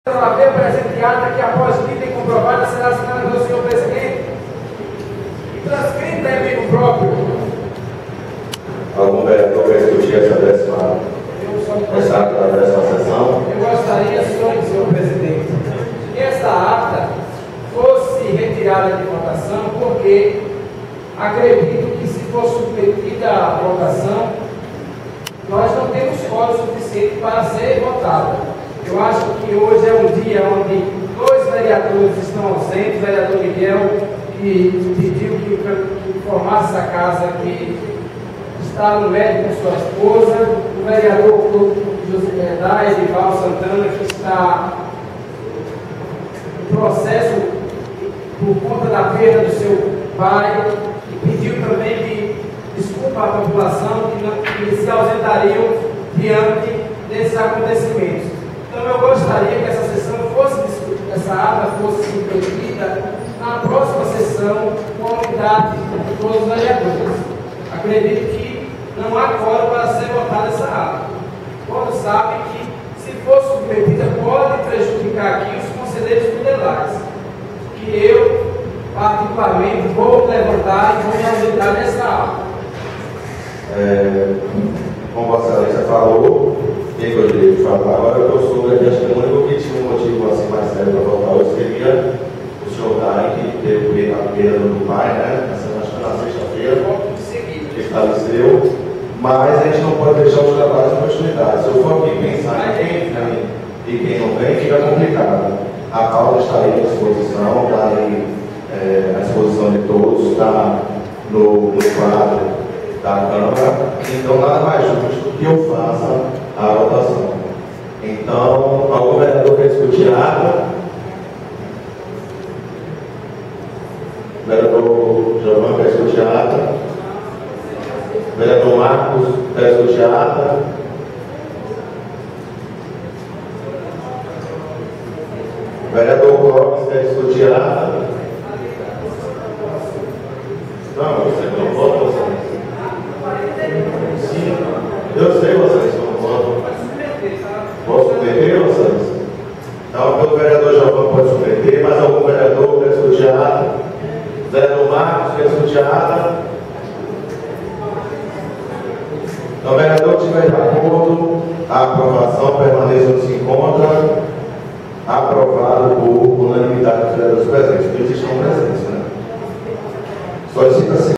haver presenteada que após lida e comprovada será assinada pelo senhor presidente e transcrita em livro próprio. Algum vereador quer discutir essa décima sessão? Eu gostaria, senhor presidente, que esta ata fosse retirada de votação, porque acredito que se for submetida à votação, nós não temos quórum suficiente para ser votada. Eu acho que hoje é um dia onde dois vereadores estão ausentes, o vereador Miguel, que pediu que informasse a casa que está no médico com sua esposa, o vereador José Edivaldo Santana, que está em processo por conta da perda do seu pai, e pediu também que desculpa à população que se ausentariam diante desses acontecimentos. Então eu gostaria que essa sessão essa ata fosse submetida na próxima sessão com a unidade de todos os vereadores. Acredito que não há quórum para ser votada essa ata. Todos sabem que, se for submetida, pode prejudicar aqui os conselheiros tutelares, que eu, particularmente, vou levantar e vou me ausentar nessa ata. Como Vossa Excelência falou, quem que eu direito de falar agora, eu sou aqui, acho que o único que tinha um motivo assim mais sério para votar hoje seria o senhor Dai, que teve a perda do pai, né? Acho que na sexta-feira, que faleceu, mas a gente não pode deixar os trabalhos em continuidade. Se eu for aqui pensar em quem vem e quem não vem, fica complicado. A pauta está aí à disposição, está aí à disposição de todos, está no quadro da Câmara, então nada mais justo que eu faça a votação. Então, algum vereador quer discutir a ata? O vereador Giovanni quer discutir a ata? O vereador Marcos quer discutir a ata? O vereador Clóvis quer discutir a ata? Não, você não vota, você. Sim, eu sei, vocês não votam. Posso submeter, vocês? Então, o vereador Giovanni pode submeter, mas algum vereador quer discutir a ata? O vereador Marcos quer discutir a ata? Então, o vereador que estiver de acordo, a aprovação permaneça onde se encontra, aprovado por unanimidade dos vereadores presentes. Eles estão presentes, né? Solicita-se